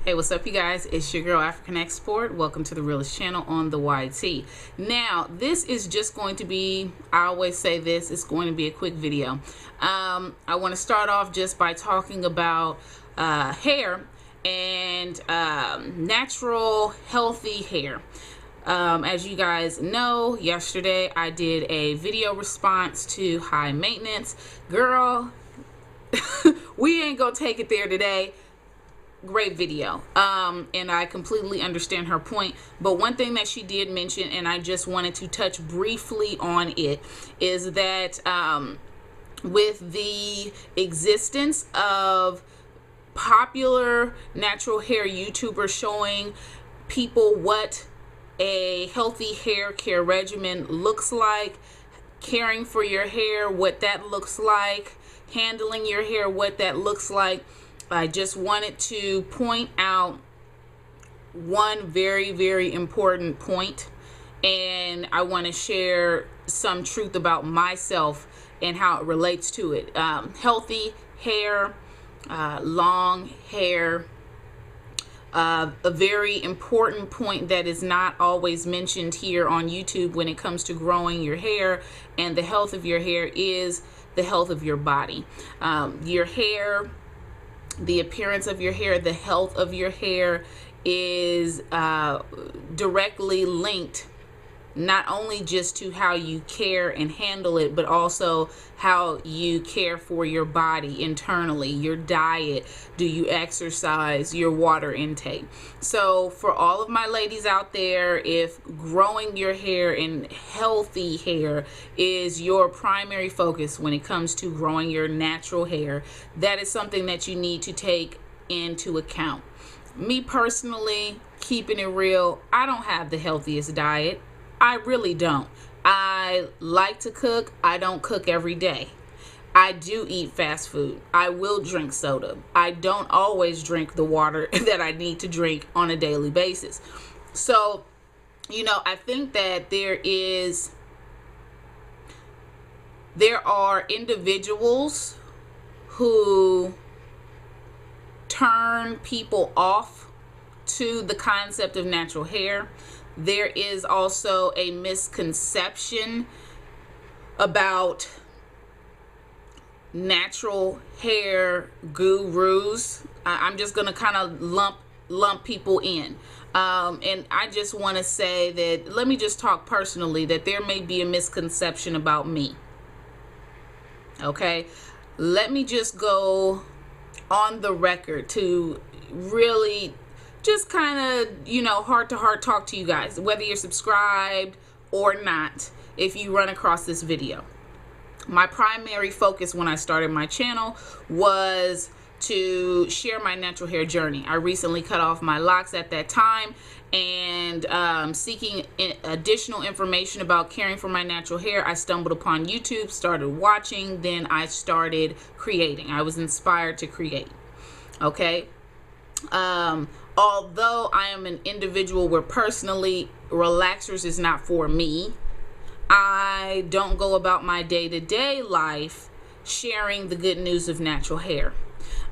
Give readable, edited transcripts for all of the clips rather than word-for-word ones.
Hey, what's up, you guys? It's your girl, African Export. Welcome to the Realest channel on the YT. Now, this is just going to be, I always say this, it's going to be a quick video. I want to start off just by talking about hair and natural, healthy hair. As you guys know, yesterday I did a video response to high maintenance. Girl, we ain't gonna take it there today. Great video, and I completely understand her point, but one thing that she did mention, and I just wanted to touch briefly on it, is that with the existence of popular natural hair YouTubers showing people what a healthy hair care regimen looks like, caring for your hair, what that looks like, handling your hair, what that looks like, I just wanted to point out one very, very important point, and I want to share some truth about myself and how it relates to it. Healthy hair, long hair, a very important point that is not always mentioned here on YouTube when it comes to growing your hair and the health of your hair is the health of your body. Your hair, the appearance of your hair, the health of your hair is directly linked not only just to how you care and handle it, but also how you care for your body internally, your diet, do you exercise, your water intake. So for all of my ladies out there, if growing your hair and healthy hair is your primary focus when it comes to growing your natural hair, that is something that you need to take into account. Me personally, keeping it real, I don't have the healthiest diet. I really don't. I like to cook. I don't cook every day. I do eat fast food. I will drink soda. I don't always drink the water that I need to drink on a daily basis. So, you know, I think that there are individuals who turn people off to the concept of natural hair. There is also a misconception about natural hair gurus. I'm just going to kind of lump people in. And I just want to say that, let me just talk personally, that there may be a misconception about me. Okay? Let me just go on the record to really just kind of, you know, heart to heart talk to you guys, whether you're subscribed or not, if you run across this video. My primary focus when I started my channel was to share my natural hair journey. I recently cut off my locks at that time, and seeking additional information about caring for my natural hair, I stumbled upon YouTube, started watching, then I started creating. I was inspired to create. Okay. Although I am an individual where personally relaxers is not for me, I don't go about my day-to-day life sharing the good news of natural hair.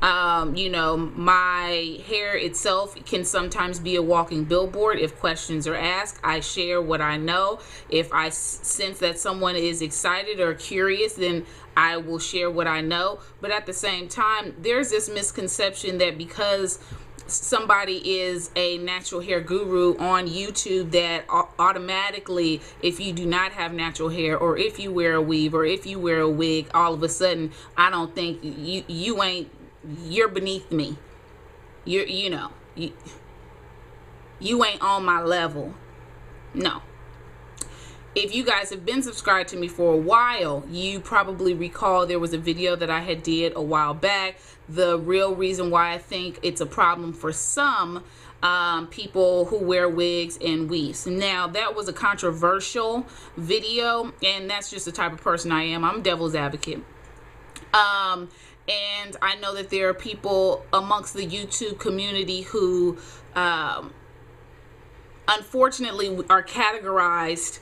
You know, my hair itself can sometimes be a walking billboard. If questions are asked, I share what I know. If I sense that someone is excited or curious, then I will share what I know. But at the same time, there's this misconception that because somebody is a natural hair guru on YouTube, that automatically, if you do not have natural hair, or if you wear a weave, or if you wear a wig, all of a sudden, I don't think you're beneath me. You ain't on my level. No. If you guys have been subscribed to me for a while, you probably recall there was a video that I had did a while back. The real reason why I think it's a problem for some people who wear wigs and weaves. Now, that was a controversial video, and that's just the type of person I am. I'm devil's advocate. And I know that there are people amongst the YouTube community who unfortunately are categorized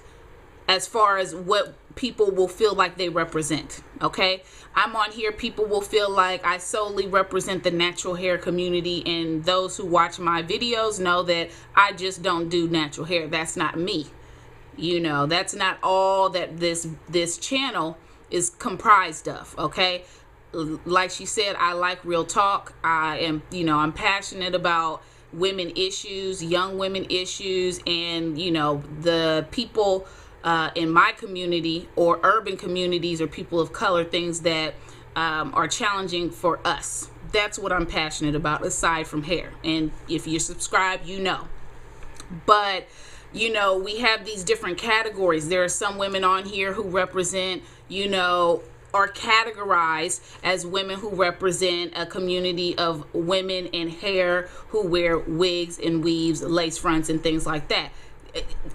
as far as what people will feel like they represent. Okay, I'm on here, people will feel like I solely represent the natural hair community, and those who watch my videos know that I just don't do natural hair. That's not me. You know, that's not all that this channel is comprised of. Okay, like she said, I like real talk. I am, you know, I'm passionate about women issues, young women issues, and, you know, the people in my community or urban communities or people of color, things that are challenging for us. That's what I'm passionate about, aside from hair. And if you're subscribed, you know. But, you know, we have these different categories. There are some women on here who represent, you know, are categorized as women who represent a community of women in hair who wear wigs and weaves, lace fronts, and things like that.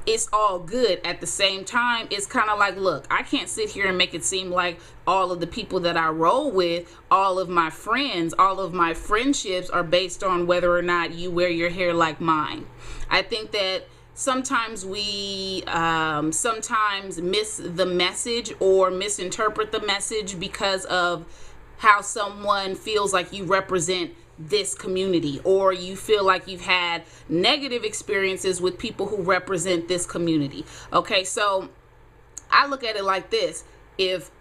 It's all good. At the same time, it's kind of like, look, I can't sit here and make it seem like all of the people that I roll with, all of my friends, all of my friendships are based on whether or not you wear your hair like mine. I think that sometimes we sometimes miss the message or misinterpret the message because of how someone feels like you represent this community, or you feel like you've had negative experiences with people who represent this community. Okay, so I look at it like this. If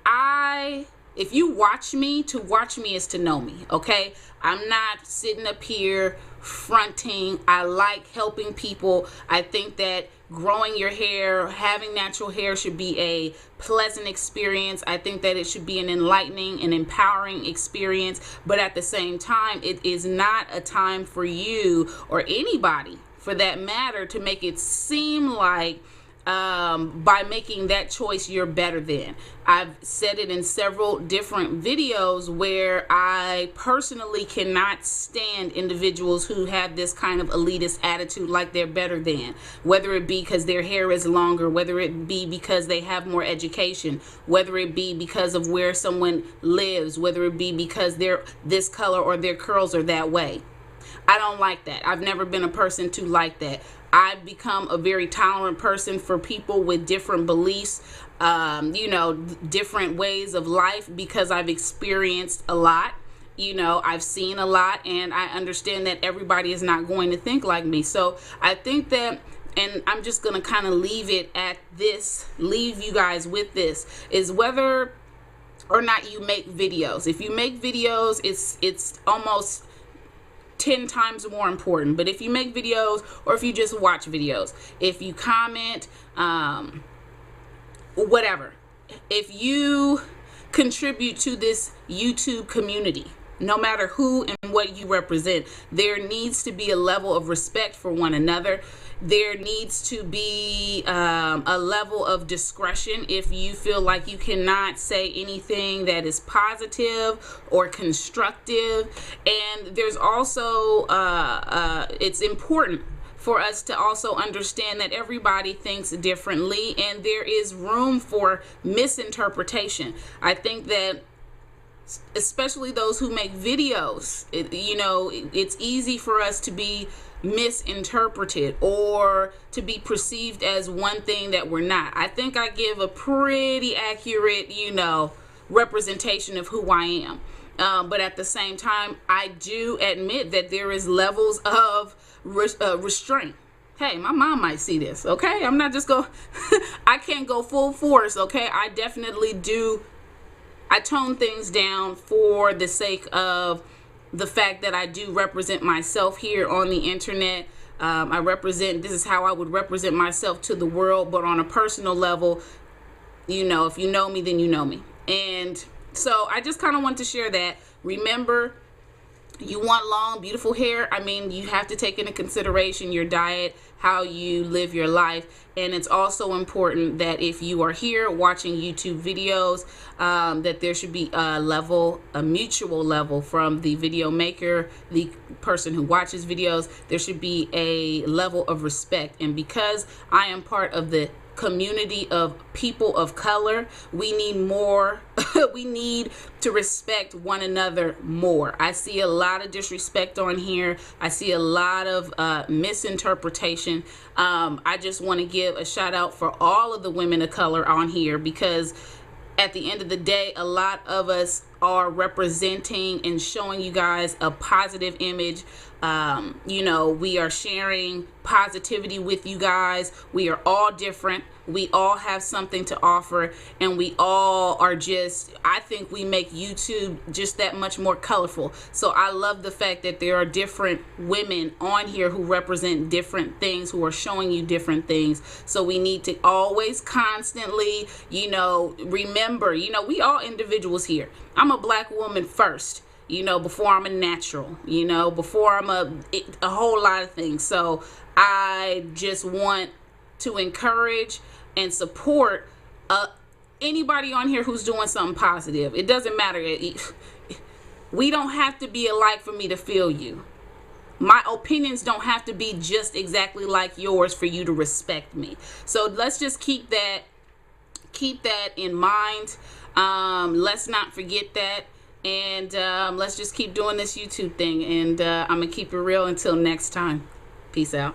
you watch me, to watch me is to know me. Okay, I'm not sitting up here fronting. I like helping people. I think that growing your hair, having natural hair, should be a pleasant experience. I think that it should be an enlightening and empowering experience. But at the same time, it is not a time for you, or anybody for that matter, to make it seem like by making that choice you're better than. I've said it in several different videos where I personally cannot stand individuals who have this kind of elitist attitude, like they're better than, whether it be because their hair is longer, whether it be because they have more education, whether it be because of where someone lives, whether it be because they're this color or their curls are that way. I don't like that. I've never been a person to like that. I've become a very tolerant person for people with different beliefs, you know, different ways of life, because I've experienced a lot. You know, I've seen a lot, and I understand that everybody is not going to think like me. So I think that, and I'm just going to kind of leave it at this, leave you guys with this, is whether or not you make videos. If you make videos, it's almost 10 times more important. But if you make videos, or if you just watch videos, if you comment, whatever, if you contribute to this YouTube community, no matter who and what you represent, there needs to be a level of respect for one another. There needs to be a level of discretion. If you feel like you cannot say anything that is positive or constructive. And there's also, it's important for us to also understand that everybody thinks differently, and there is room for misinterpretation. I think that especially those who make videos, you know, it's easy for us to be misinterpreted or to be perceived as one thing that we're not. I think I give a pretty accurate, you know, representation of who I am. But at the same time, I do admit that there is levels of restraint. Hey, my mom might see this, okay? I'm not just go, I can't go full force, okay? I definitely do. I tone things down for the sake of the fact that I do represent myself here on the internet. I represent, this is how I would represent myself to the world, but on a personal level, you know, if you know me, then you know me. And so I just kind of want to share that. Remember, you want long, beautiful hair. I mean, you have to take into consideration your diet, how you live your life. And it's also important that if you are here watching YouTube videos, that there should be a level, a mutual level from the video maker, the person who watches videos. There should be a level of respect. And because I am part of the community of people of color. We need more. We need to respect one another more. I see a lot of disrespect on here. I see a lot of misinterpretation. I just want to give a shout out for all of the women of color on here, because at the end of the day, a lot of us are representing and showing you guys a positive image. You know, we are sharing positivity with you guys. We are all different. We all have something to offer, and we all are just, I think we make YouTube just that much more colorful. So I love the fact that there are different women on here who represent different things, who are showing you different things. So we need to always constantly, you know, remember, you know, we all individuals here. I'm a black woman first, you know, before I'm a natural, you know, before I'm a whole lot of things. So I just want to encourage and support anybody on here who's doing something positive. It doesn't matter. We don't have to be alike for me to feel you. My opinions don't have to be just exactly like yours for you to respect me. So let's just keep that in mind. Let's not forget that. And let's just keep doing this YouTube thing. And I'm going to keep it real until next time. Peace out.